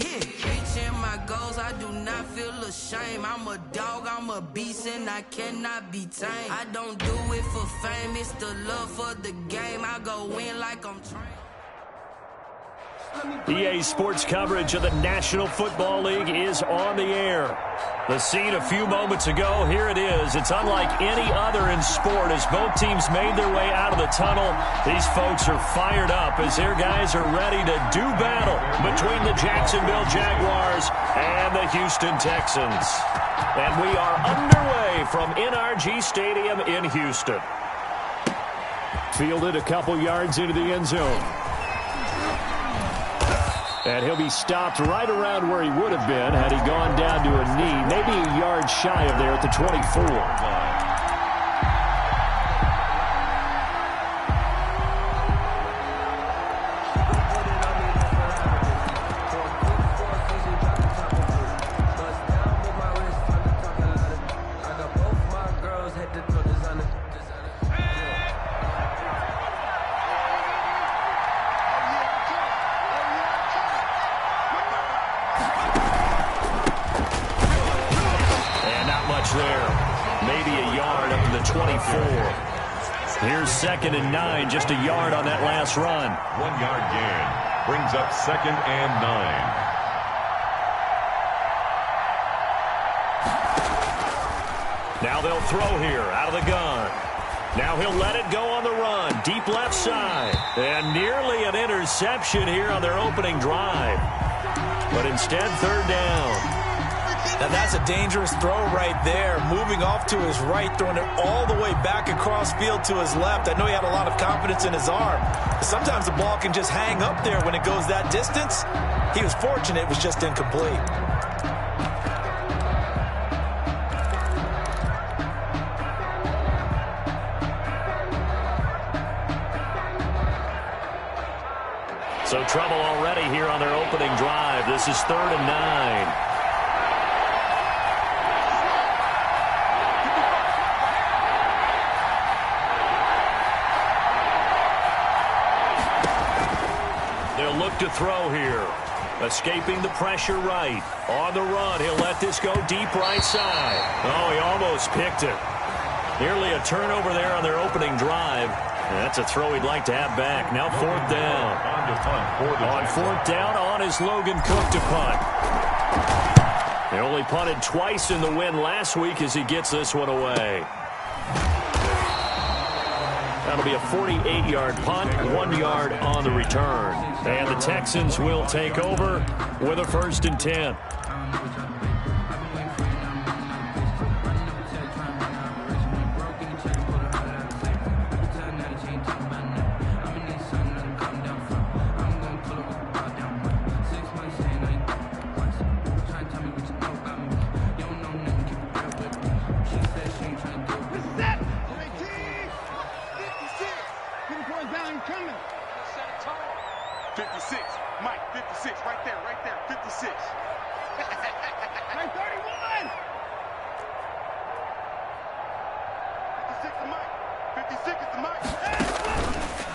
Reaching my goals, I do not feel ashamed. I'm a dog, I'm a beast, and I cannot be tamed. I don't do it for fame, it's the love for the game. I go in like I'm trained. EA Sports coverage of the National Football League is on the air. The scene a few moments ago, here it is. It's unlike any other in sport as both teams made their way out of the tunnel. These folks are fired up as their guys are ready to do battle between the Jacksonville Jaguars and the Houston Texans. And we are underway from NRG Stadium in Houston. Fielded a couple yards into the end zone. And he'll be stopped right around where he would have been had he gone down to a knee, maybe a yard shy of there at the 24. Here's 2nd and 9, just a yard on that last run. 1 yard gain brings up 2nd and 9. Now they'll throw here out of the gun. Now he'll let it go on the run, deep left side. And nearly an interception here on their opening drive. But instead, 3rd down. Now that's a dangerous throw right there. Moving off to his right, throwing it all the way back across field to his left. I know he had a lot of confidence in his arm. But sometimes the ball can just hang up there when it goes that distance. He was fortunate it was just incomplete. So trouble already here on their opening drive. This is 3rd and 9. Look to throw here. Escaping the pressure right. On the run, he'll let this go deep right side. Oh, he almost picked it. Nearly a turnover there on their opening drive. That's a throw he'd like to have back. Now 4th down. On 4th down, on is Logan Cook to punt. They only punted twice in the win last week as he gets this one away. That'll be a 48-yard punt, 1 yard on the return. And the Texans will take over with a 1st and 10.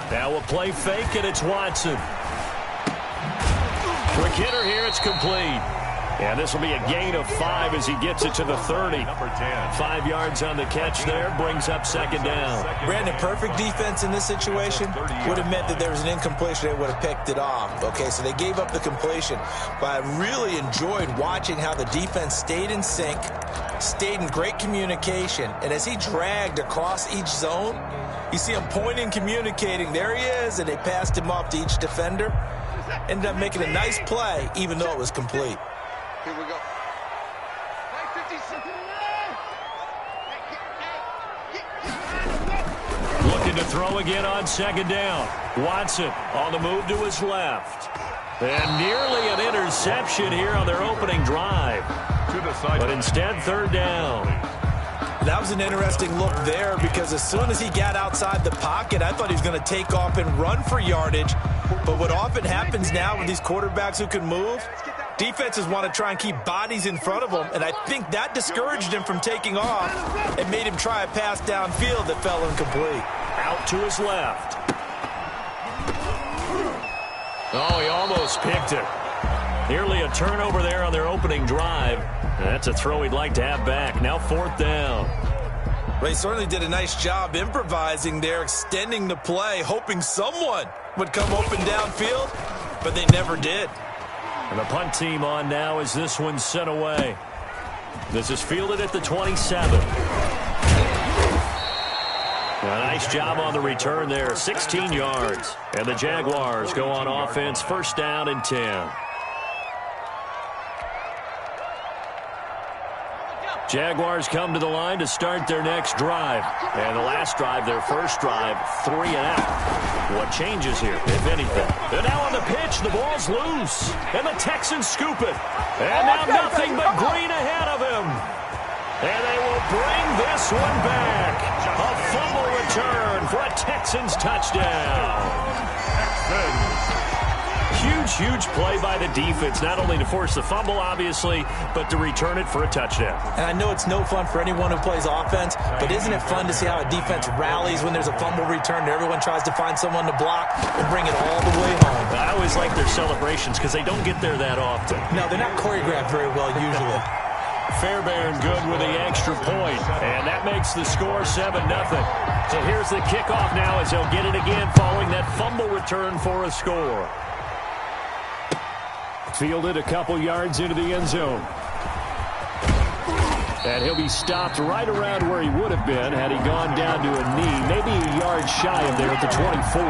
Now a play fake, and it's Watson. Quick hitter here, it's complete. And this will be a gain of 5 as he gets it to the 30. 5 yards on the catch there, brings up 2nd down. Brandon, perfect defense in this situation would have meant that there was an incompletion. They would have picked it off. Okay, so they gave up the completion. But I really enjoyed watching how the defense stayed in sync, stayed in great communication. And as he dragged across each zone, you see him pointing, communicating. There he is, and they passed him off to each defender. Ended up making a nice play, even though it was complete. Here we go. Looking to throw again on 2nd down. Watson on the move to his left. And nearly an interception here on their opening drive. But instead, 3rd down. That was an interesting look there because as soon as he got outside the pocket, I thought he was going to take off and run for yardage. But what often happens now with these quarterbacks who can move, defenses want to try and keep bodies in front of them, and I think that discouraged him from taking off and made him try a pass downfield that fell incomplete. Out to his left. Oh, he almost picked it. Nearly a turnover there on their opening drive. That's a throw he'd like to have back. Now 4th down. They certainly did a nice job improvising there, extending the play, hoping someone would come open downfield, but they never did. And the punt team on now as this one's sent away. This is fielded at the 27. A nice job on the return there, 16 yards. And the Jaguars go on offense, 1st down and 10. Jaguars come to the line to start their next drive. And the last drive, their first drive, 3 and out. What changes here, if anything? And now on the pitch, the ball's loose. And the Texans scoop it. And now nothing but green ahead of him. And they will bring this one back. A fumble return for a Texans touchdown. Huge play by the defense, not only to force the fumble, obviously, but to return it for a touchdown. And I know it's no fun for anyone who plays offense, but isn't it fun to see how a defense rallies when there's a fumble return and everyone tries to find someone to block and bring it all the way home? I always like their celebrations because they don't get there that often. No, they're not choreographed very well usually. Fairbairn good with the extra point, and that makes the score 7-0. So here's the kickoff now as they'll get it again following that fumble return for a score. Fielded a couple yards into the end zone. And he'll be stopped right around where he would have been had he gone down to a knee, maybe a yard shy of there at the 24.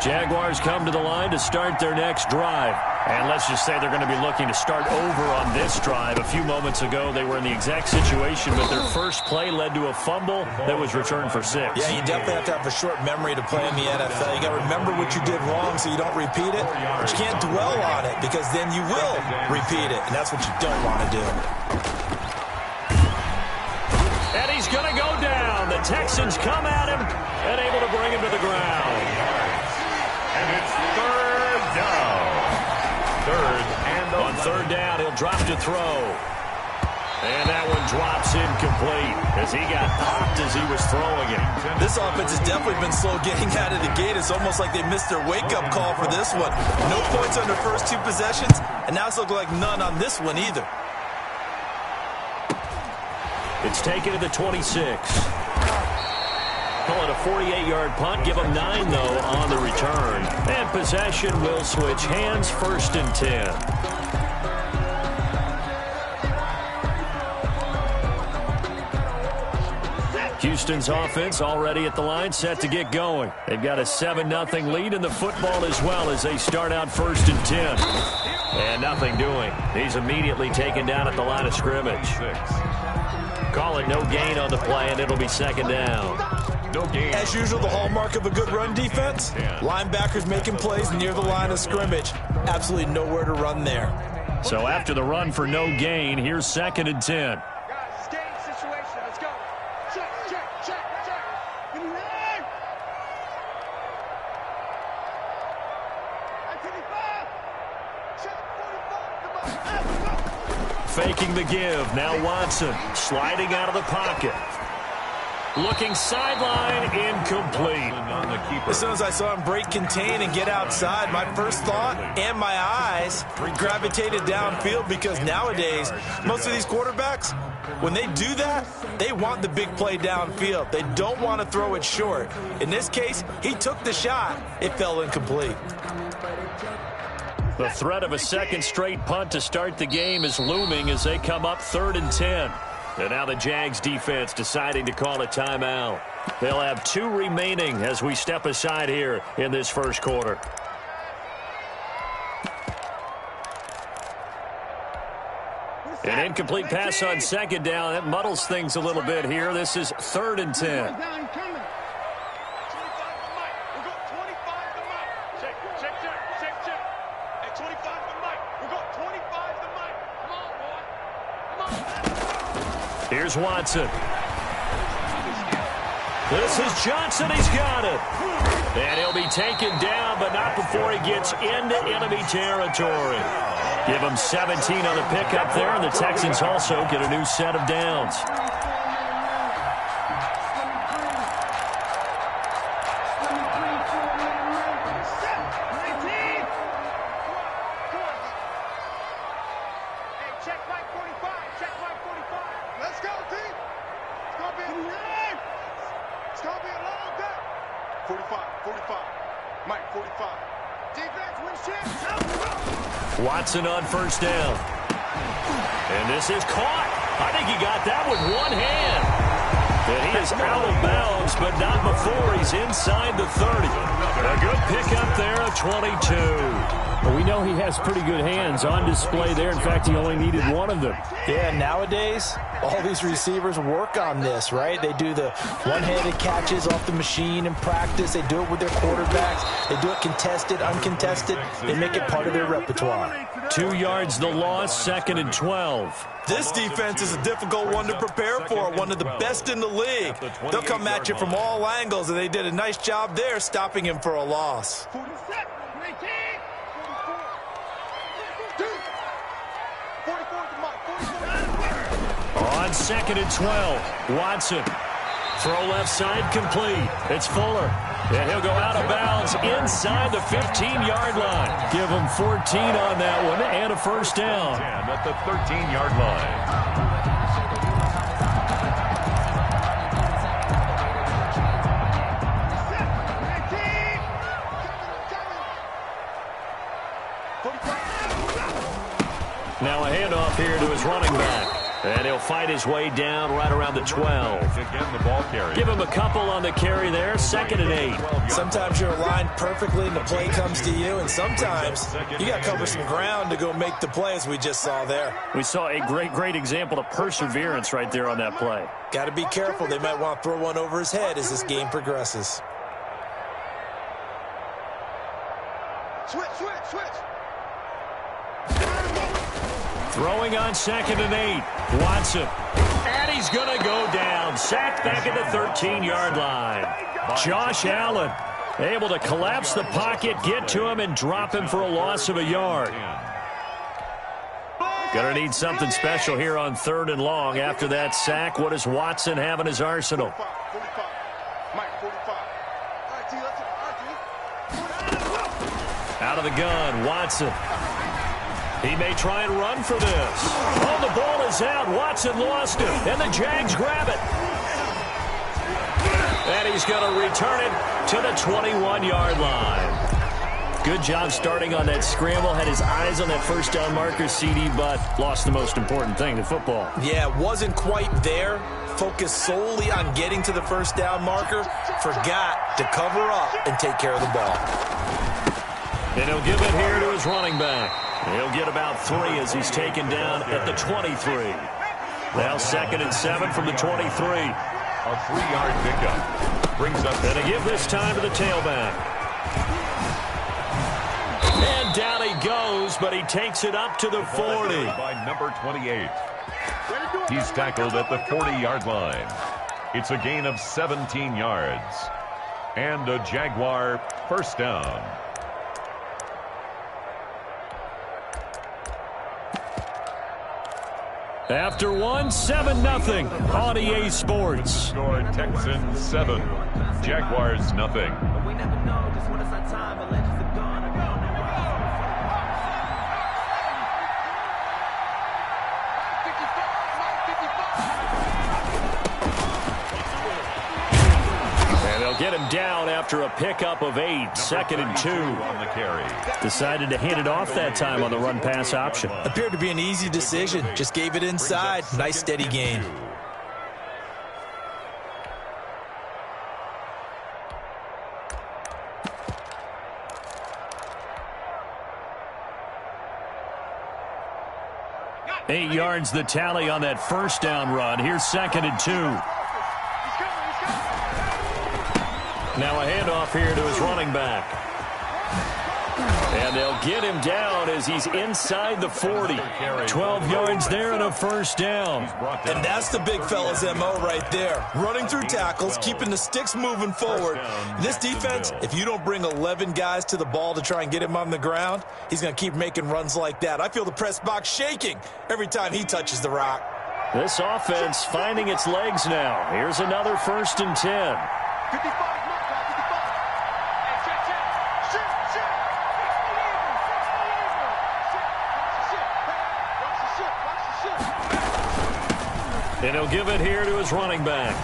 Jaguars come to the line to start their next drive. And let's just say they're going to be looking to start over on this drive. A few moments ago, they were in the exact situation, but their first play led to a fumble that was returned for 6. Yeah, you definitely have to have a short memory to play in the NFL. You got to remember what you did wrong so you don't repeat it. But you can't dwell on it because then you will repeat it, and that's what you don't want to do. And he's going to go down. The Texans come at him and able to bring him to the ground. And it's 3rd down. On 3rd down, he'll drop to throw. And that one drops incomplete as he got popped as he was throwing it. This offense has definitely been slow getting out of the gate. It's almost like they missed their wake-up call for this one. No points on their first 2 possessions, and now it's looking like none on this one either. It's taken to the 26. Call it a 48-yard punt. Give them 9, though, on the return. And possession will switch hands, 1st and 10. Houston's offense already at the line, set to get going. They've got a 7-0 lead in the football as well as they start out 1st and 10. And nothing doing. He's immediately taken down at the line of scrimmage. Call it no gain on the play, and it'll be 2nd down. No gain. As usual, the hallmark of a good run defense, linebackers making plays near the line of scrimmage. Absolutely nowhere to run there. So after the run for no gain, here's 2nd and 10. Guys, game situation. Let's go. Check. Give me that. 45. Faking the give. Now Watson sliding out of the pocket. Looking sideline, incomplete. As soon as I saw him break contain and get outside, my first thought and my eyes gravitated downfield because nowadays, most of these quarterbacks, when they do that, they want the big play downfield. They don't want to throw it short. In this case, he took the shot. It fell incomplete. The threat of a 2nd straight punt to start the game is looming as they come up 3rd and 10. And now the Jags defense deciding to call a timeout. They'll have 2 remaining as we step aside here in this first quarter. An incomplete pass on 2nd down. That muddles things a little bit here. This is 3rd and 10. Here's Watson. This is Johnson. He's got it. And he'll be taken down, but not before he gets into enemy territory. Give him 17 on the pickup there, and the Texans also get a new set of downs. Watson on first down. And this is caught. I think he got that with one hand. And he is out of bounds, but not before he's inside the 30. A good pickup there of 22. Well, we know he has pretty good hands on display there. In fact, he only needed one of them. Yeah, nowadays, all these receivers work on this, right? They do the one-handed catches off the machine in practice. They do it with their quarterbacks. They do it contested, uncontested. They make it part of their repertoire. 2 yards the loss, 2nd and 12. This defense is a difficult one to prepare for, one of the best in the league. They'll come at you from all angles, and they did a nice job there stopping him for a loss. 47, 19, 44, 44. On 2nd and 12, Watson. Throw left side complete. It's Fuller. And he'll go out of bounds inside the 15-yard line. Give him 14 on that one and a first down. 10 at the 13-yard line. Now a handoff here to his running back. And he'll fight his way down right around the 12. Again, the ball carry. Give him a couple on the carry there, 2nd and 8. Sometimes you're aligned perfectly and the play comes to you, and sometimes you got to cover some ground to go make the play, as we just saw there. We saw a great example of perseverance right there on that play. Got to be careful. They might want to throw one over his head as this game progresses. Switch. Throwing on 2nd and 8. Watson. And he's going to go down. Sacked back at the 13-yard line. Josh Allen able to collapse the pocket, get to him, and drop him for a loss of a yard. Going to need something special here on 3rd and long. After that sack, what does Watson have in his arsenal? 45. Mike, 45. Out of the gun, Watson. He may try and run for this. Oh, the ball is out. Watson lost it, and the Jags grab it. And he's going to return it to the 21-yard line. Good job starting on that scramble. Had his eyes on that first down marker, CD, but lost the most important thing, the football. Yeah, wasn't quite there. Focused solely on getting to the first down marker. Forgot to cover up and take care of the ball. And he'll give it here to his running back. He'll get about 3 as he's taken down at the 23. Now 2nd and 7 from the 23. A 3-yard pickup. Brings up. And to give this time to the tailback. And down he goes, but he takes it up to the 40. By number 28. He's tackled at the 40-yard line. It's a gain of 17 yards. And a Jaguar first down. After one, 7-0 on EA Sports. Score Texans 7, Jaguars nothing. We never know just when it's our time, but legends are gone. And they'll get him down after a pickup of 8, 2nd and 2. On the carry. Decided to hand it off that time on the run-pass option. Appeared to be an easy decision. Just gave it inside. Nice steady gain. Eight yards the tally on that first down run. Here's 2nd and 2. Now a handoff here to his running back. And they'll get him down as he's inside the 40. 12 yards there and a first down. And that's the big fella's MO right there. Running through tackles, keeping the sticks moving forward. This defense, if you don't bring 11 guys to the ball to try and get him on the ground, he's going to keep making runs like that. I feel the press box shaking every time he touches the rock. This offense finding its legs now. Here's another 1st and 10. 55, mark, 55. Hey, check. Shoot. Watch the shit. And he'll give it here to his running back.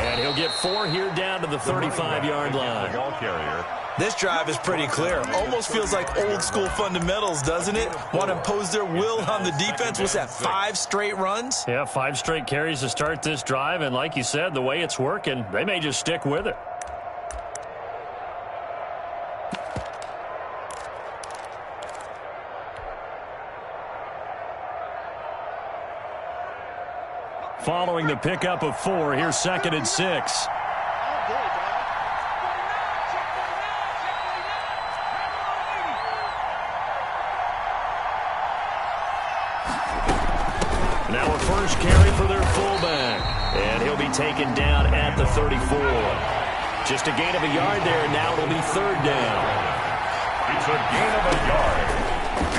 And he'll get 4 here down to the 35-yard line. Ball carrier. This drive is pretty clear. Almost feels like old-school fundamentals, doesn't it? Want to impose their will on the defense. What's that, 5 straight runs? Yeah, 5 straight carries to start this drive. And like you said, the way it's working, they may just stick with it. Following the pickup of 4, here's 2nd and 6. Now a first carry for their fullback. And he'll be taken down at the 34. Just a gain of a yard there, and now it'll be 3rd down. It's a gain of a yard.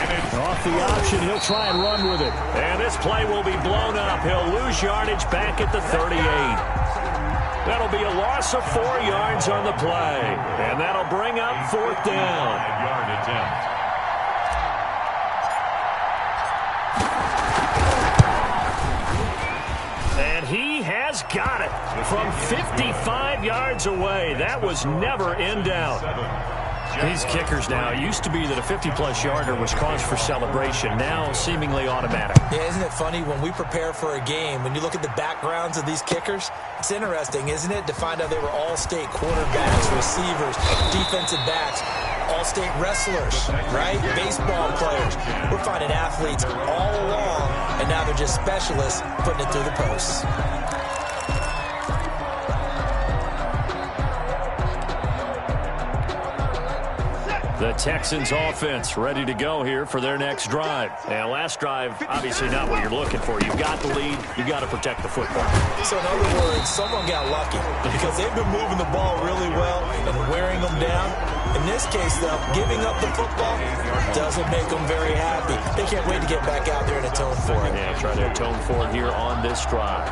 And it's Off the option, he'll try and run with it. And this play will be blown up. He'll lose yardage back at the 38. That'll be a loss of 4 yards on the play. And that'll bring up 4th down. Yard attempt. And he has got it from 55 yards away. That was never in doubt. These kickers now, it used to be that a 50-plus yarder was cause for celebration. Now seemingly automatic. Yeah, isn't it funny when we prepare for a game, when you look at the backgrounds of these kickers, it's interesting, isn't it, to find out they were all-state quarterbacks, receivers, defensive backs, all-state wrestlers, right? Baseball players. We're finding athletes all along, and now they're just specialists putting it through the posts. The Texans offense ready to go here for their next drive. And last drive, obviously not what you're looking for. You've got the lead. You've got to protect the football. So in other words, someone got lucky because they've been moving the ball really well and wearing them down. In this case, though, giving up the football doesn't make them very happy. They can't wait to get back out there and atone for it. Yeah, try to atone for it here on this drive.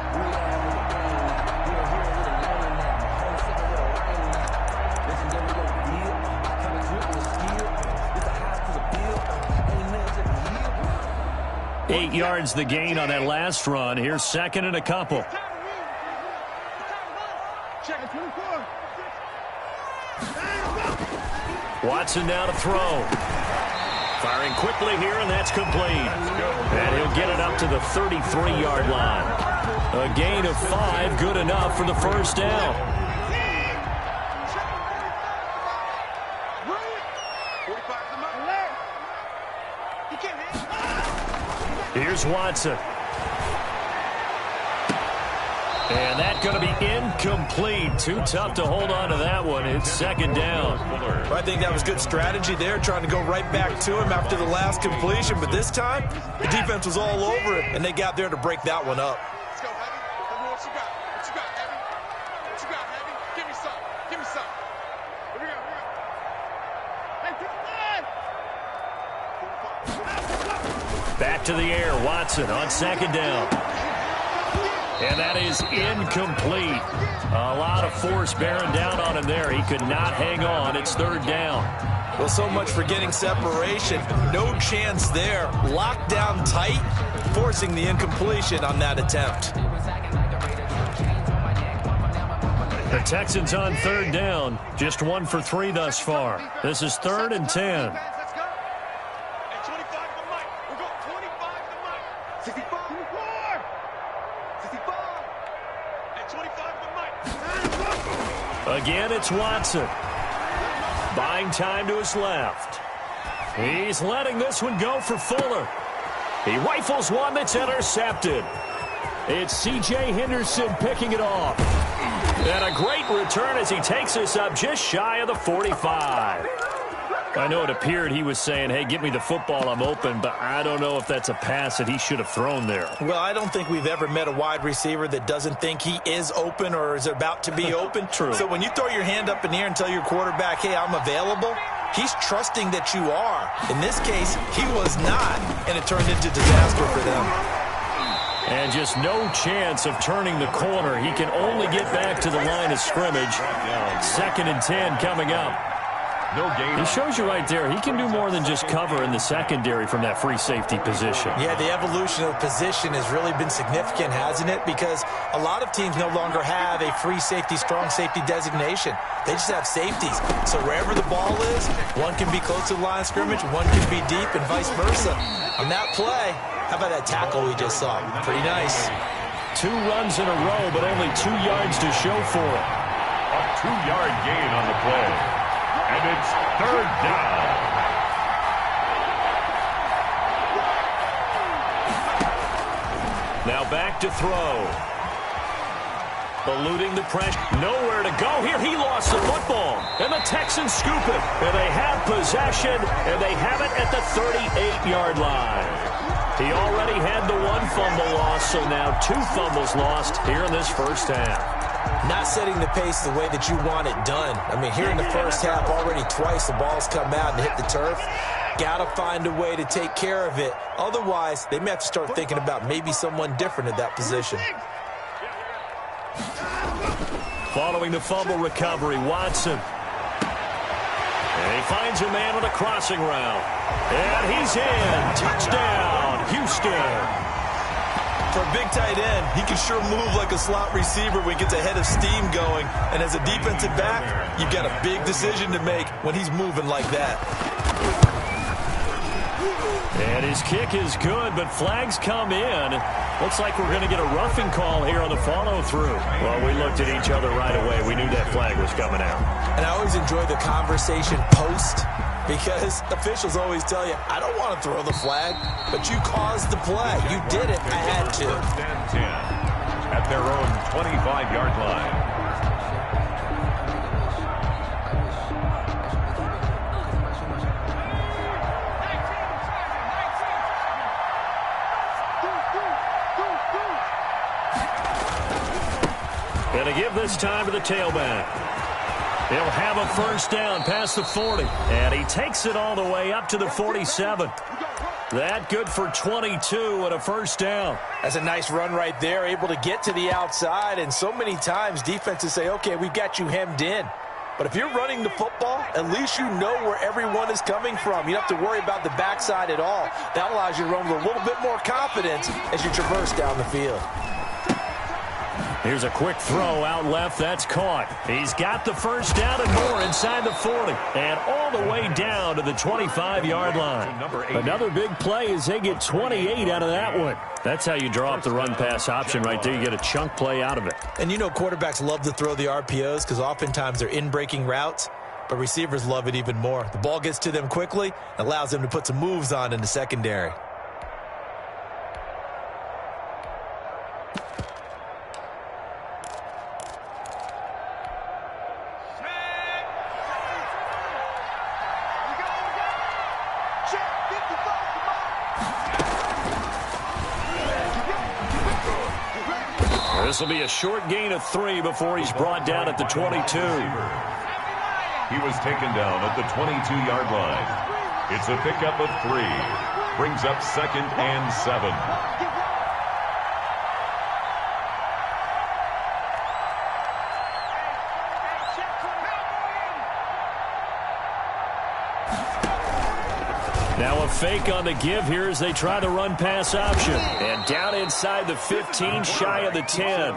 Eight yards the gain on that last run. Here's 2nd and a couple. Watson now to throw. Firing quickly here, and that's complete. And he'll get it up to the 33-yard line. A gain of 5, good enough for the 1st down. Here's Watson. And that's going to be incomplete. Too tough to hold on to that one. It's 2nd down. Well, I think that was good strategy there, trying to go right back to him after the last completion. But this time, the defense was all over it, and they got there to break that one up. Let's go, Heavy. Tell me what you got. What you got, Heavy? What you got, Heavy? Give me some. Give me some. Here we go. Hey, 55. Back to the air. Watson on 2nd down. And that is incomplete. A lot of force bearing down on him there. He could not hang on. It's 3rd down. Well, so much for getting separation. No chance there. Locked down tight, forcing the incompletion on that attempt. The Texans on 3rd down. Just 1 for 3 thus far. This is 3rd and 10. Again, it's Watson. Buying time to his left. He's letting this one go for Fuller. He rifles one that's intercepted. It's C.J. Henderson picking it off. And a great return as he takes us up just shy of the 45. I know it appeared he was saying, hey, give me the football, I'm open, but I don't know if that's a pass that he should have thrown there. Well, I don't think we've ever met a wide receiver that doesn't think he is open or is about to be open. True. So when you throw your hand up in the air and tell your quarterback, hey, I'm available, he's trusting that you are. In this case, he was not, and it turned into disaster for them. And just no chance of turning the corner. He can only get back to the line of scrimmage. 2nd and 10 coming up. No gain. He shows you right there, he can do more than just cover in the secondary from that free safety position. Yeah, the evolution of the position has really been significant, hasn't it? Because a lot of teams no longer have a free safety, strong safety designation. They just have safeties. So wherever the ball is, one can be close to the line of scrimmage, one can be deep, and vice versa. On that play, how about that tackle we just saw? Pretty nice. 2 runs in a row, but only 2 yards to show for it. A 2-yard gain on the play. And it's 3rd down. Now back to throw. Eluding the pressure. Nowhere to go here. He lost the football. And the Texans scoop it. And they have possession. And they have it at the 38-yard line. He already had the 1 fumble loss, so now 2 fumbles lost here in this first half. Not setting the pace the way that you want it done. I mean, here in the first half, already twice the ball's come out and hit the turf. Got to find a way to take care of it. Otherwise, they may have to start thinking about maybe someone different at that position. Following the fumble recovery, Watson. And he finds a man on a crossing route. And he's in. Touchdown, Houston. For a big tight end, he can sure move like a slot receiver when he gets a head of steam going. And as a defensive back, you've got a big decision to make when he's moving like that. And his kick is good, but flags come in. Looks like we're going to get a roughing call here on the follow-through. Well, we looked at each other right away. We knew that flag was coming out. And I always enjoy the conversation post, because officials always tell you, I don't want to throw the flag, but you caused the play. You did it. I had to. 10 at their own 25-yard line. Going to give this time to the tailback. He'll have a first down past the 40. And he takes it all the way up to the 47. That good for 22 and a first down. That's a nice run right there, able to get to the outside. And so many times defenses say, okay, we've got you hemmed in. But if you're running the football, at least you know where everyone is coming from. You don't have to worry about the backside at all. That allows you to run with a little bit more confidence as you traverse down the field. Here's a quick throw out left. That's caught. He's got the first down and more inside the 40. And all the way down to the 25-yard line. Another big play as they get 28 out of that one. That's how you draw up the run-pass option right there. You get a chunk play out of it. And you know quarterbacks love to throw the RPOs because oftentimes they're in-breaking routes. But receivers love it even more. The ball gets to them quickly, allows them to put some moves on in the secondary. This will be a short gain of 3 before he's brought down at the 22. He was taken down at the 22-yard line. It's a pickup of 3. Brings up 2nd and 7. Now a fake on the give here as they try the run-pass option. And down inside the 15, shy of the 10.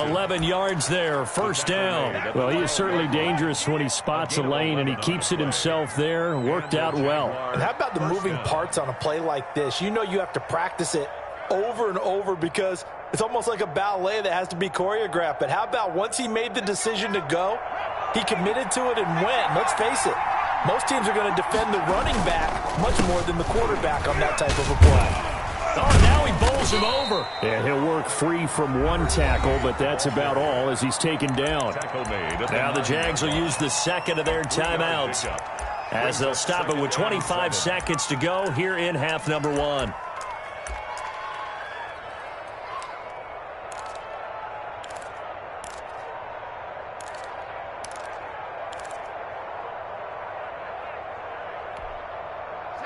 11 yards there, first down. Well, he is certainly dangerous when he spots a lane, and he keeps it himself there. Worked out well. And how about the moving parts on a play like this? You know you have to practice it over and over because it's almost like a ballet that has to be choreographed. But how about once he made the decision to go, he committed to it and went. Let's face it. Most teams are going to defend the running back much more than the quarterback on that type of a play. Oh, now he bowls him over. And he'll work free from one tackle, but that's about all as he's taken down. Now the Jags will use the second of their timeouts as they'll stop it with 25 seconds to go here in half number 1.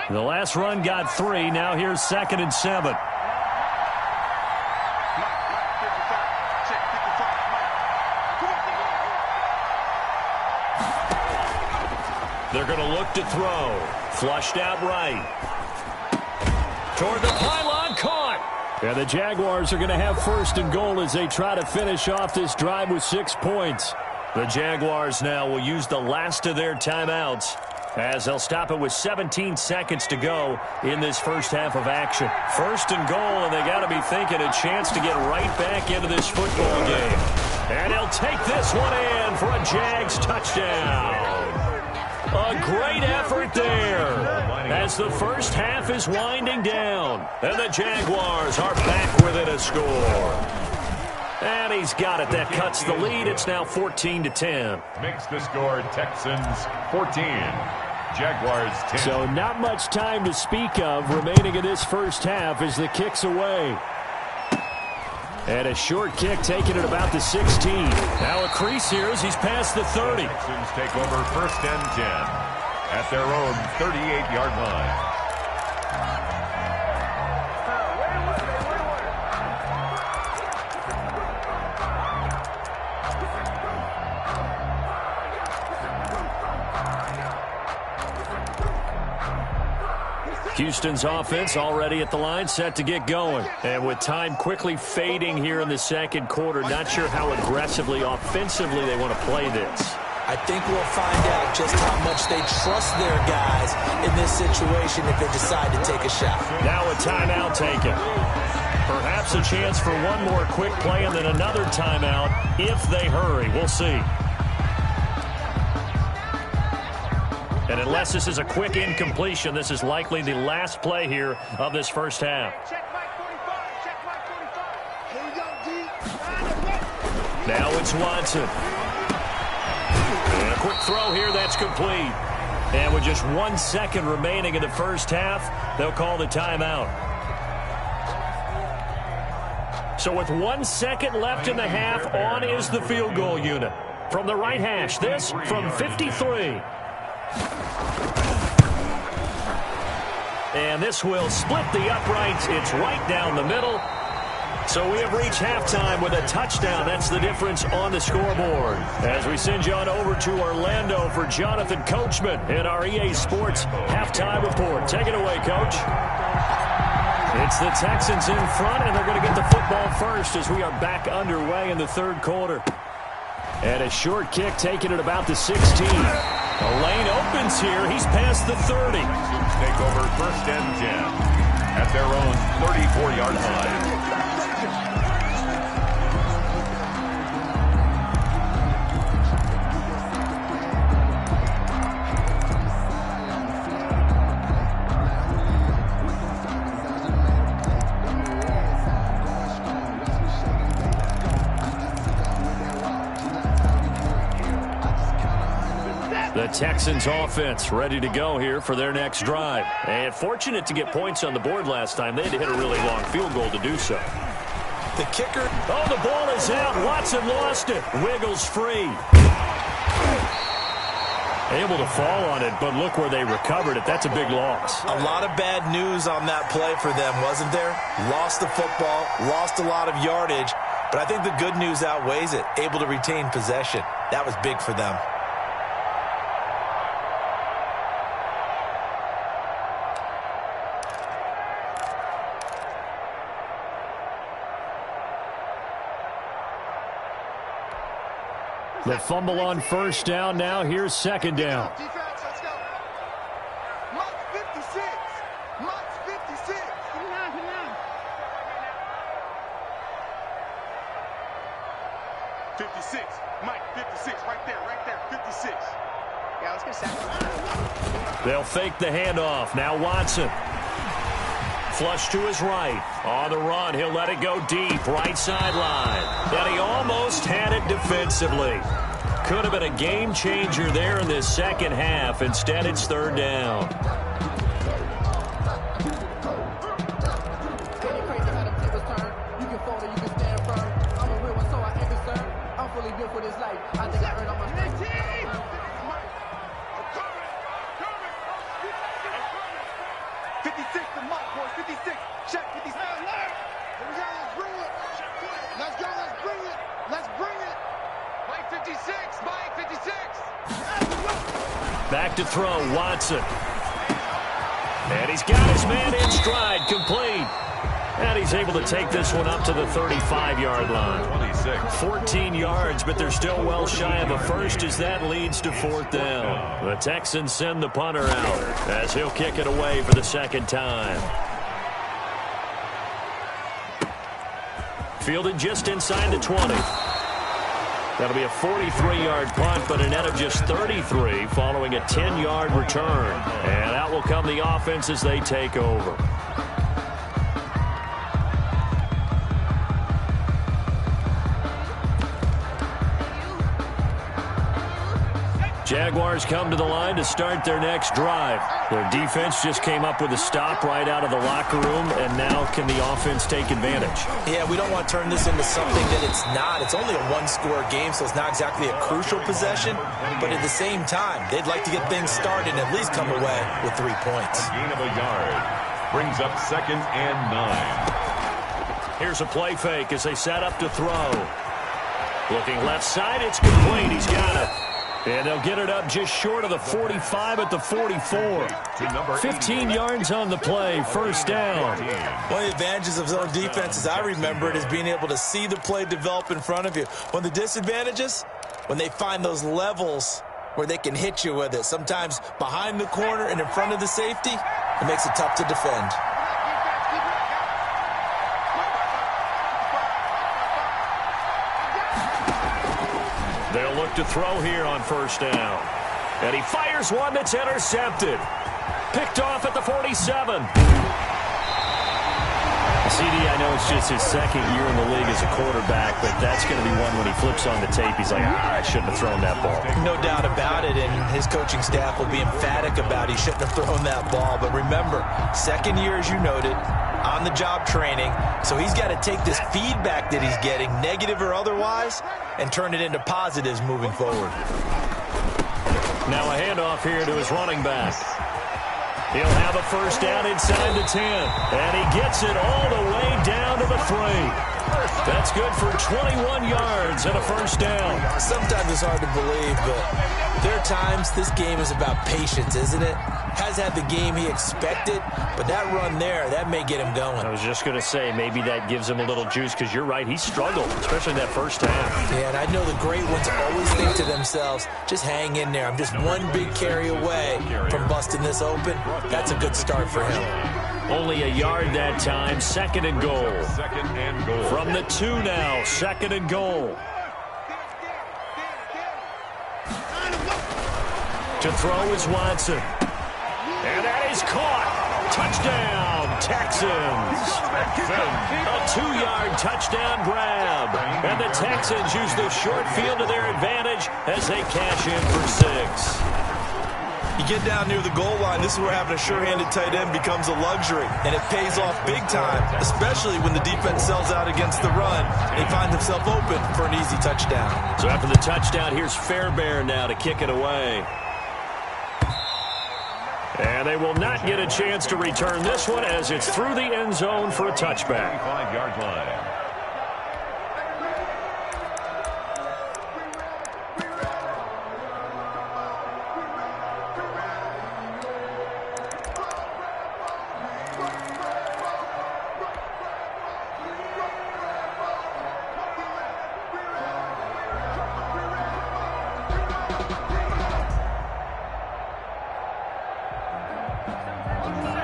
The last run got 3. Now here's 2nd and 7. They're going to look to throw. Flushed out right. Toward the pylon, caught. And the Jaguars are going to have 1st and goal as they try to finish off this drive with 6 points. The Jaguars now will use the last of their timeouts as they'll stop it with 17 seconds to go in this first half of action. 1st and goal, and they got to be thinking a chance to get right back into this football game. And he'll take this one in for a Jags touchdown. A great effort there as the first half is winding down. And the Jaguars are back within a score. And he's got it. That cuts the lead. It's now 14-10. Makes the score Texans 14. Jaguars 10. So not much time to speak of remaining in this first half as the kick's away. And a short kick taken at about the 16. Now a crease here as he's past the 30. The Texans take over 1st and 10 at their own 38-yard line. Houston's offense already at the line, set to get going. And with time quickly fading here in the second quarter, not sure how aggressively, offensively they want to play this. I think we'll find out just how much they trust their guys in this situation if they decide to take a shot. Now a timeout taken. Perhaps a chance for one more quick play and then another timeout if they hurry. We'll see. And unless this is a quick incompletion, this is likely the last play here of this first half. Now it's Watson. And a quick throw here, that's complete. And with just 1 second remaining in the first half, they'll call the timeout. So with 1 second left in the half, on is the field goal unit. From the right hash, this from 53. And this will split the uprights. It's right down the middle. So we have reached halftime with a touchdown. That's the difference on the scoreboard. As we send you on over to Orlando for Jonathan Coachman in our EA Sports halftime report. Take it away, Coach. It's the Texans in front, and they're going to get the football first as we are back underway in the third quarter. And a short kick taken at about the 16. The lane opens here. He's past the 30. Take over 1st and 10 at their own 34-yard line. The Texans offense ready to go here for their next drive. And fortunate to get points on the board last time. They had to hit a really long field goal to do so. The kicker. Oh, the ball is out. Watson lost it. Wiggles free. Able to fall on it, but look where they recovered it. That's a big loss. A lot of bad news on that play for them, wasn't there? Lost the football, lost a lot of yardage, but I think the good news outweighs it. Able to retain possession. That was big for them. The fumble on first down. Now here's second down. Defense, let's go. Mike 56. Mike 56. 56. Mike 56. Right there. 56. Yeah, let's get sacked. They'll fake the handoff. Now Watson. Flush to his right. On the run, he'll let it go deep. Right sideline. And he almost had it defensively. Could have been a game changer there in this second half. Instead, it's third down. Back to throw, Watson. And he's got his man in stride, complete. And he's able to take this one up to the 35-yard line. 14 yards, but they're still well shy of the first as that leads to 4th down. The Texans send the punter out as he'll kick it away for the second time. Fielded just inside the 20. That'll be a 43-yard punt, but a net of just 33 following a 10-yard return. And out will come the offense as they take over. Jaguars come to the line to start their next drive. Their defense just came up with a stop right out of the locker room, and now can the offense take advantage? Yeah, we don't want to turn this into something that it's not. It's only a one-score game, so it's not exactly a crucial possession. But at the same time, they'd like to get things started and at least come away with 3 points. A gain of a yard brings up 2nd and 9. Here's a play fake as they set up to throw. Looking left side, it's complete. He's got it. And they'll get it up just short of the 45 at the 44. 15 yards on the play, 1st down. One of the advantages of zone defense, as I remember it, is being able to see the play develop in front of you. One of the disadvantages, when they find those levels where they can hit you with it, sometimes behind the corner and in front of the safety, it makes it tough to defend. They'll look to throw here on 1st down. And he fires one that's intercepted. Picked off at the 47. CD, I know it's just his 2nd year in the league as a quarterback, but that's going to be one when he flips on the tape, he's like, I shouldn't have thrown that ball. No doubt about it, and his coaching staff will be emphatic about he shouldn't have thrown that ball. But remember, 2nd year, as you noted, on-the-job training, so he's got to take this feedback that he's getting, negative or otherwise, and turn it into positives moving forward. Now a handoff here to his running back. He'll have a 1st down inside the 10, and he gets it all the way down to the 3. That's good for 21 yards and a 1st down. Sometimes it's hard to believe, but there are times this game is about patience, isn't it? Has had the game he expected, but that run there, that may get him going. I was just going to say, maybe that gives him a little juice, because you're right, he struggled, especially that 1st half. Yeah, and I know the great ones always think to themselves, just hang in there. I'm just one big carry away from busting this open. That's a good start for him. Only a yard that time, 2nd and goal. 2nd and goal. From the 2 now, 2nd and goal. To throw is Watson. And that is caught. Touchdown, Texans. A 2-yard touchdown grab. And the Texans use the short field to their advantage as they cash in for 6. You get down near the goal line, this is where having a sure-handed tight end becomes a luxury, and it pays off big time, especially when the defense sells out against the run. They find themselves open for an easy touchdown. So after the touchdown, here's Fairbairn now to kick it away. And they will not get a chance to return this one as it's through the end zone for a touchback. 5-yard line.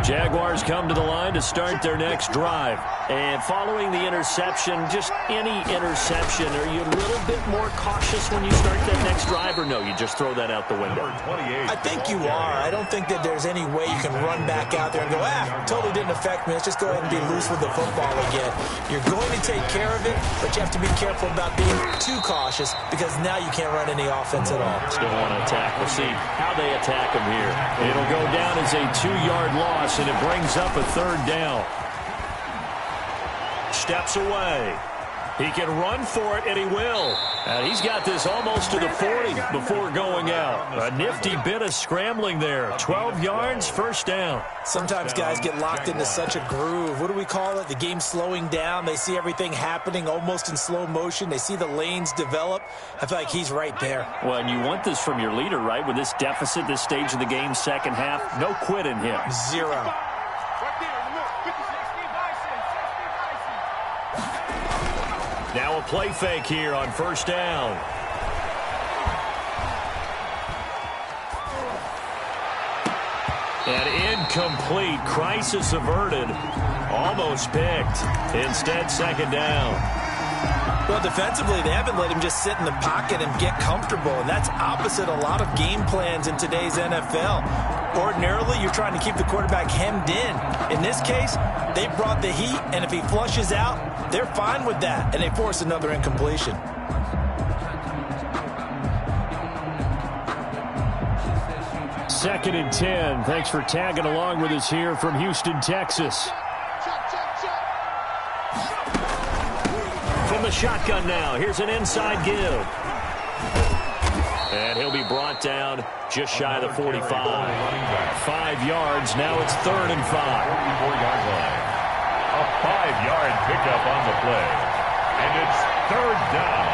Jaguars come to the line to start their next drive. And following the interception, just any interception, are you a little bit more cautious when you start that next drive, or no, you just throw that out the window? I think you are. I don't think that there's any way you can run back out there and go, totally didn't affect me. Let's just go ahead and be loose with the football again. You're going to take care of it, but you have to be careful about being too cautious because now you can't run any offense at all. Still want to attack. We'll see how they attack him here. It'll go down as a 2-yard loss, and it brings up a 3rd down. Steps away. He can run for it, and he will. And he's got this almost to the 40 before going out. A nifty bit of scrambling there. 12 yards, first down. Sometimes guys get locked into such a groove. What do we call it? The game slowing down. They see everything happening almost in slow motion. They see the lanes develop. I feel like he's right there. Well, and you want this from your leader, right? With this deficit, this stage of the game, second half, no quit in him. Zero. Now a play fake here on first down. And incomplete. Crisis averted. Almost picked. Instead, second down. Well, defensively, they haven't let him just sit in the pocket and get comfortable, and that's opposite a lot of game plans in today's NFL. Ordinarily, you're trying to keep the quarterback hemmed in. In this case, they brought the heat, and if he flushes out, they're fine with that, and they force another incompletion. Second and 10. Thanks for tagging along with us here from Houston, Texas. From the shotgun now, here's an inside give. And he'll be brought down just shy of the 45. 5 yards, now it's 3rd and 5. 44-yard line. A 5-yard pickup on the play. And it's 3rd down.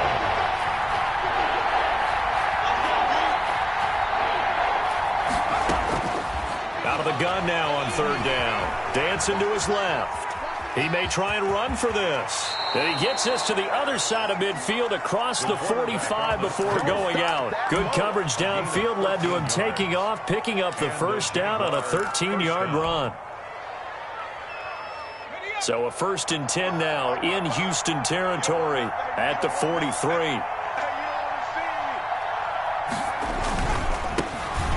Out of the gun now on 3rd down. Dancing to his left. He may try and run for this. And he gets this to the other side of midfield across the 45 before going out. Good coverage downfield led to him taking off, picking up the first down on a 13-yard run. So a 1st and 10 now in Houston territory at the 43.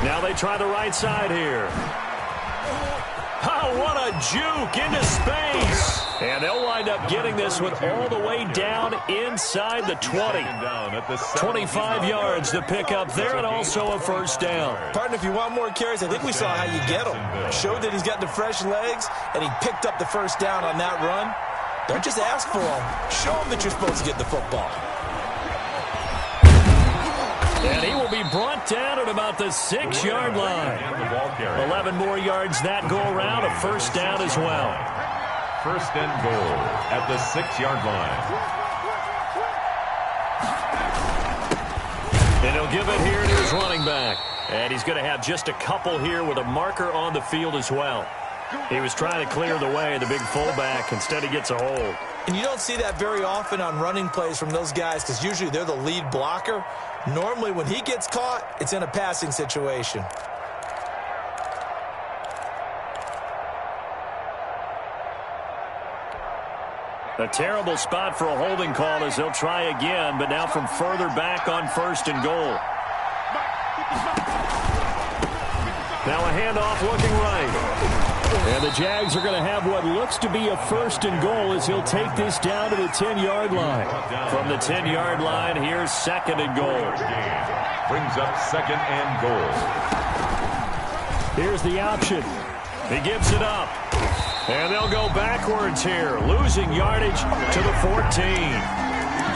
Now they try the right side here. Oh, what a juke into space. And they'll wind up getting this one all the way down inside the 20. 25 yards to pick up there, and also a first down. Partner, if you want more carries, I think we saw how you get him. Showed that he's got the fresh legs, and he picked up the first down on that run. Don't just ask for him. Show him that you're supposed to get the football. And he will be brought down at about the 6-yard line. 11 more yards that go around, a first down as well. 1st and goal at the 6-yard line. And he'll give it here to his running back. And he's going to have just a couple here with a marker on the field as well. He was trying to clear the way, the big fullback. Instead, he gets a hold. And you don't see that very often on running plays from those guys because usually they're the lead blocker. Normally, when he gets caught, it's in a passing situation. A terrible spot for a holding call as they'll try again, but now from further back on 1st and goal. Now a handoff looking right. And the Jags are going to have what looks to be a 1st and goal as he'll take this down to the 10-yard line. From the 10-yard line, here's 2nd and goal. Brings up 2nd and goal. Here's the option. He gives it up. And they'll go backwards here, losing yardage to the 14.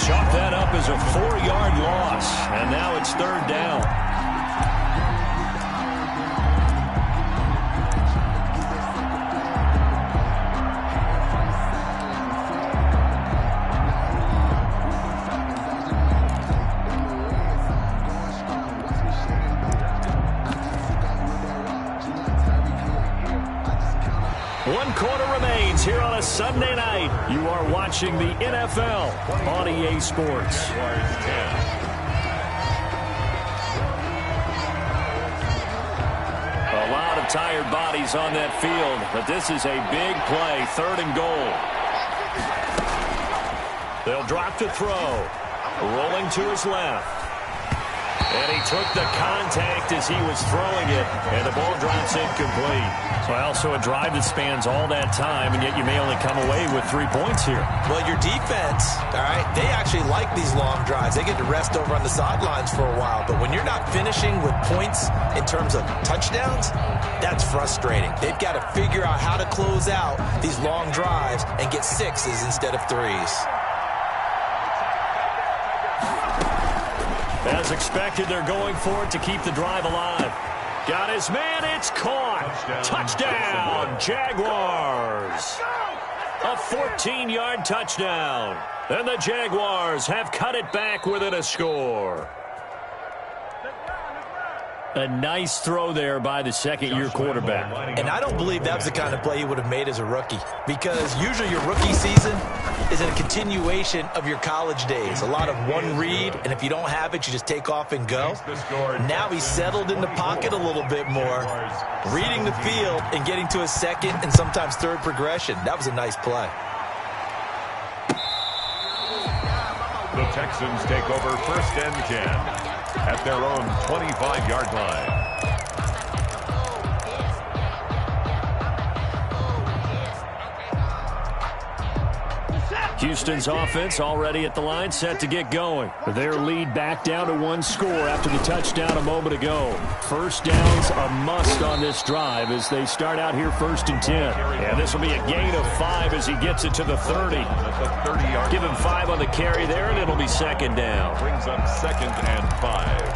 Chalk that up as a 4-yard loss, and now it's 3rd down. One quarter remains here on a Sunday night. You are watching the NFL on EA Sports. A lot of tired bodies on that field, but this is a big play, 3rd and goal. They'll drop to throw. Rolling to his left. And he took the contact as he was throwing it, and the ball drops incomplete. Well, so a drive that spans all that time, and yet you may only come away with 3 points here. Well, your defense, all right, they actually like these long drives. They get to rest over on the sidelines for a while. But when you're not finishing with points in terms of touchdowns, that's frustrating. They've got to figure out how to close out these long drives and get 6s instead of 3s. As expected, they're going for it to keep the drive alive. Got his man. It's caught. Touchdown, Jaguars. A 14-yard touchdown. And the Jaguars have cut it back within a score. A nice throw there by the second-year quarterback. And I don't believe that was the kind of play he would have made as a rookie, because usually your rookie season is a continuation of your college days. A lot of one read, and if you don't have it, you just take off and go. Now he's settled in the pocket a little bit more, reading the field and getting to a second and sometimes third progression. That was a nice play. The Texans take over 1st and 10 at their own 25-yard line. Houston's offense already at the line, set to get going. Their lead back down to 1 score after the touchdown a moment ago. First down's a must on this drive as they start out here 1st and 10. And this will be a gain of 5 as he gets it to the 30. Give him 5 on the carry there, and it'll be 2nd down. Brings up 2nd and 5.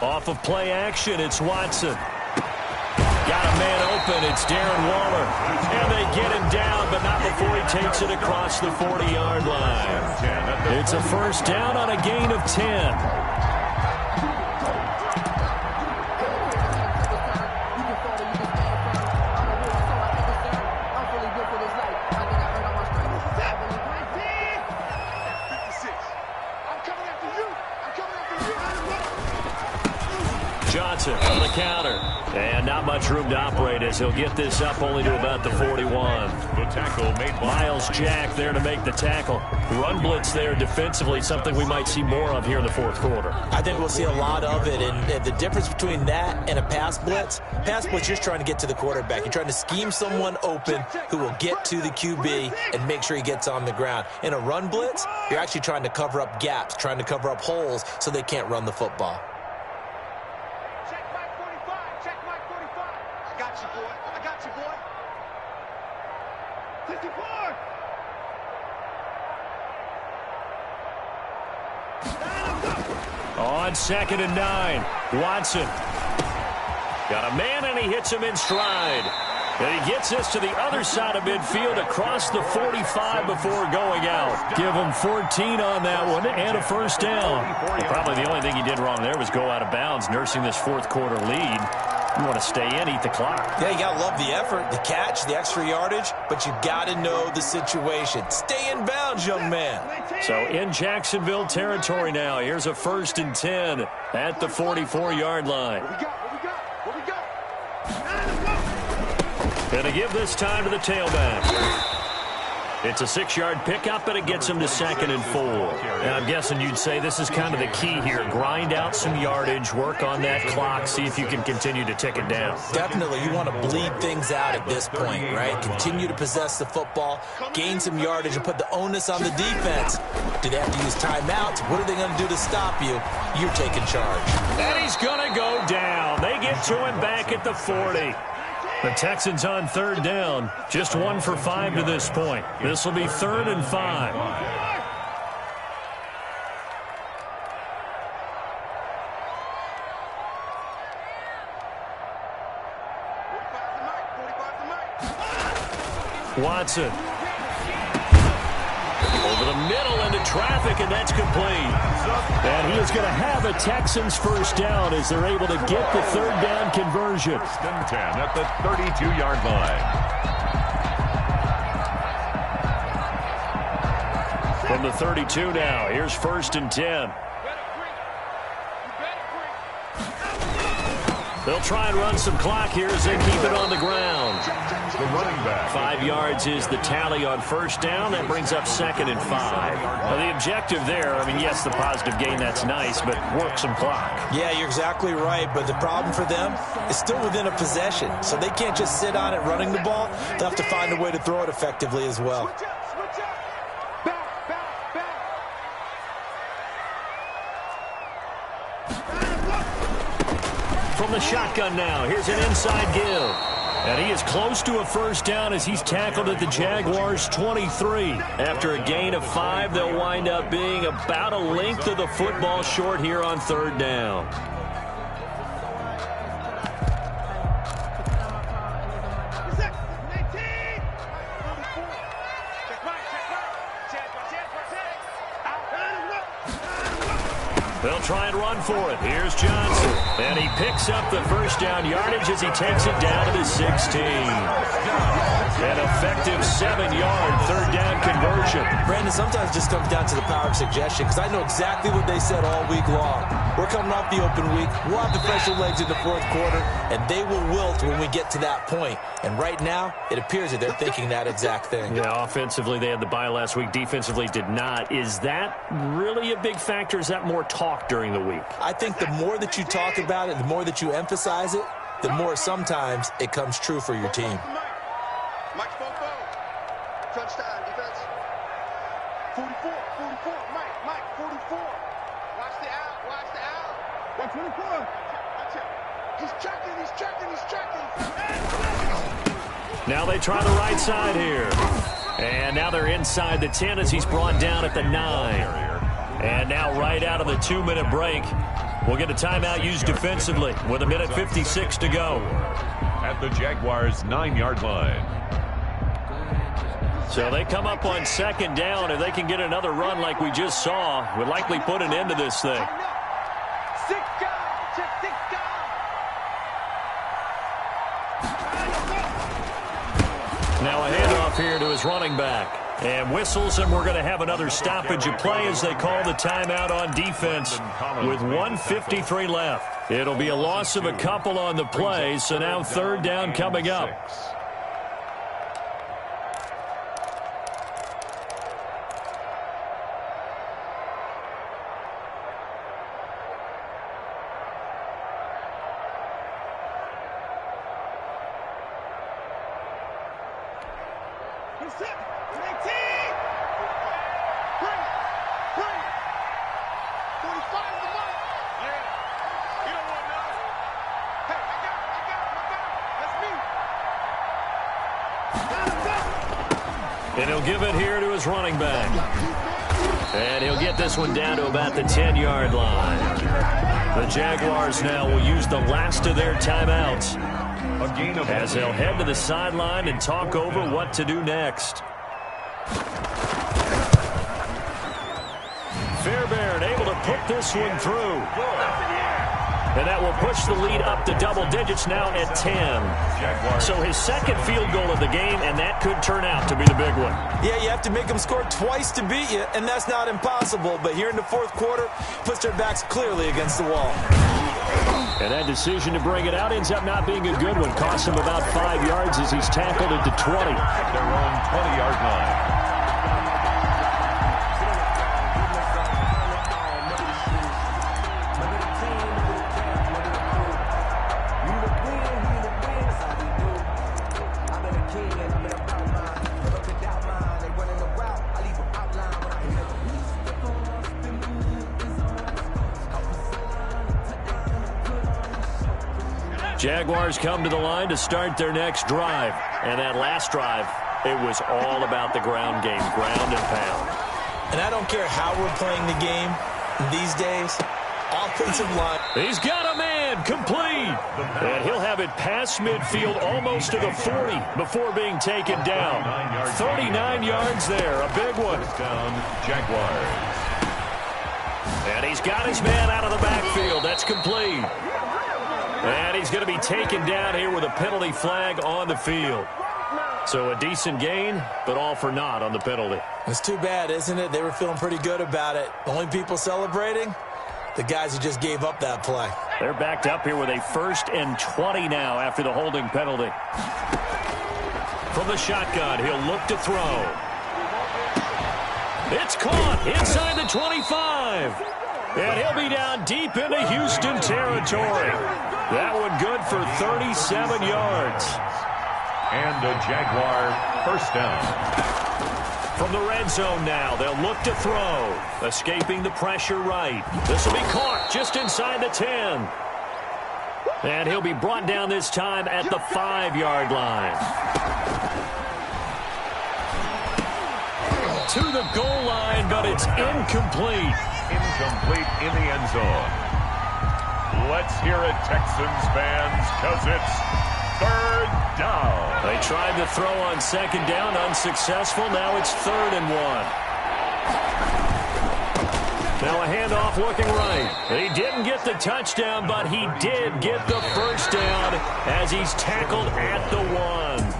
Off of play action, it's Watson. Got a man open, it's Darren Waller. And they get him down, but not before he takes it across the 40-yard line. It's a 1st down on a gain of 10. On the counter. And not much room to operate as he'll get this up only to about the 41. The tackle made by Miles Jack there to make the tackle. Run blitz there defensively, something we might see more of here in the 4th quarter. I think we'll see a lot of it, and the difference between that and a pass blitz, you're just trying to get to the quarterback. You're trying to scheme someone open who will get to the QB and make sure he gets on the ground. In a run blitz, you're actually trying to cover up gaps, trying to cover up holes so they can't run the football. On 2nd and 9, Watson. Got a man, and he hits him in stride. And he gets this to the other side of midfield across the 45 before going out. Give him 14 on that one and a 1st down. Well, probably the only thing he did wrong there was go out of bounds, nursing this 4th quarter lead. You want to stay in, eat the clock. Yeah, you got to love the effort, the catch, the extra yardage, but you got to know the situation. Stay in bounds, young man. So in Jacksonville territory now. Here's a 1st and 10 at the 44-yard line. Going to give this time to the tailback. It's a 6-yard pickup, and it gets him to 2nd and 4. And I'm guessing you'd say this is kind of the key here. Grind out some yardage, work on that clock, see if you can continue to tick it down. Definitely. You want to bleed things out at this point, right? Continue to possess the football, gain some yardage, and put the onus on the defense. Do they have to use timeouts? What are they going to do to stop you? You're taking charge. And he's going to go down. They get to him back at the 40. The Texans on 3rd down, just 1 for 5 to this point. This will be 3rd and 5. Watson. Over the middle into traffic, and that's complete. And he is going to have a Texans 1st down as they're able to get the 3rd down conversion. 1st and 10 at the 32-yard line. From the 32 now, here's 1st and 10. They'll try and run some clock here as they keep it on the ground. The running back. 5 yards is the tally on 1st down. That brings up 2nd and 5. Now, the objective there, I mean, yes, the positive gain, that's nice, but work some clock. Yeah, you're exactly right, but the problem for them is still within a possession, so they can't just sit on it running the ball. They'll have to find a way to throw it effectively as well. From the shotgun now, here's an inside give. And he is close to a first down as he's tackled at the Jaguars' 23. After a gain of 5, they'll wind up being about a length of the football short here on third down. They'll try and run for it. Here's Johnson. And he picks up the first down yardage as he takes it down to the 16. An effective 7-yard third down conversion. Brandon, sometimes it just comes down to the power of suggestion, because I know exactly what they said all week long. We're coming off the open week. We'll have the fresher legs in the fourth quarter, and they will wilt when we get to that point. And right now, it appears that they're thinking that exact thing. Yeah, offensively, they had the bye last week. Defensively, did not. Is that really a big factor? Is that more talk during the week? I think the more that you talk about it, the more that you emphasize it, the more sometimes it comes true for your team. Mike, touchdown, defense. 44, Mike, 44. Watch the out. 124. He's checking. Now they try the right side here. And now they're inside the 10 as he's brought down at the 9. And now right out of the 2-minute break, we'll get a timeout used defensively with 1:56 to go. At the Jaguars' 9-yard line. So they come up on second down. If they can get another run like we just saw, would likely put an end to this thing. Now a handoff here to his running back. And whistles, and we're going to have another stoppage of play as they call the timeout on defense with 1:53 left. It'll be a loss of a couple on the play, so now third down coming up. And he'll give it here to his running back. And he'll get this one down to about the 10-yard line. The Jaguars now will use the last of their timeouts as they'll head to the sideline and talk over what to do next. Fairbairn able to put this one through. And that will push the lead up to double digits now at 10. So his second field goal of the game, and that could turn out to be the big one. Yeah, you have to make them score twice to beat you, and that's not impossible. But here in the fourth quarter, puts their backs clearly against the wall. And that decision to bring it out ends up not being a good one. Costs him about 5 yards as he's tackled at the 20. Their own 20-yard line. Jaguars come to the line to start their next drive. And that last drive, it was all about the ground game, ground and pound. And I don't care how we're playing the game these days, offensive line. He's got a man, complete. And he'll have it past midfield almost to the 40 before being taken down. 39 yards there, a big one. Down, Jaguars. And he's got his man out of the backfield. That's complete. And he's going to be taken down here with a penalty flag on the field. So a decent gain, but all for naught on the penalty. It's too bad, isn't it? They were feeling pretty good about it. The only people celebrating, the guys who just gave up that play. They're backed up here with a 1st and 20 now after the holding penalty. From the shotgun, he'll look to throw. It's caught inside the 25. And he'll be down deep into Houston territory. That one good for 37 yards. And a Jaguar first down. From the red zone now, they'll look to throw. Escaping the pressure right. This will be caught just inside the 10. And he'll be brought down this time at the 5-yard line. To the goal line, but it's incomplete. Incomplete in the end zone. Let's hear it, Texans fans, because it's third down. They tried to throw on second down, unsuccessful. Now it's 3rd and 1. Now a handoff looking right. He didn't get the touchdown, but he did get the first down as he's tackled at the 1.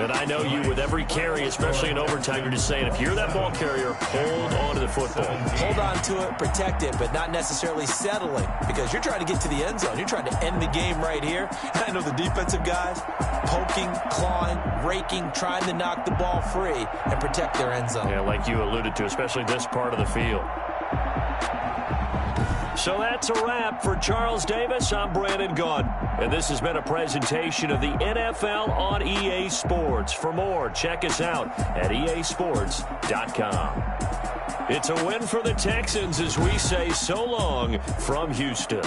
And I know you, with every carry, especially in overtime, you're just saying, if you're that ball carrier, hold on to the football. Hold on to it, protect it, but not necessarily settling, because you're trying to get to the end zone. You're trying to end the game right here. And I know the defensive guys poking, clawing, raking, trying to knock the ball free and protect their end zone. Yeah, like you alluded to, especially this part of the field. So that's a wrap for Charles Davis. I'm Brandon Gunn, and this has been a presentation of the NFL on EA Sports. For more, check us out at easports.com. It's a win for the Texans as we say so long from Houston.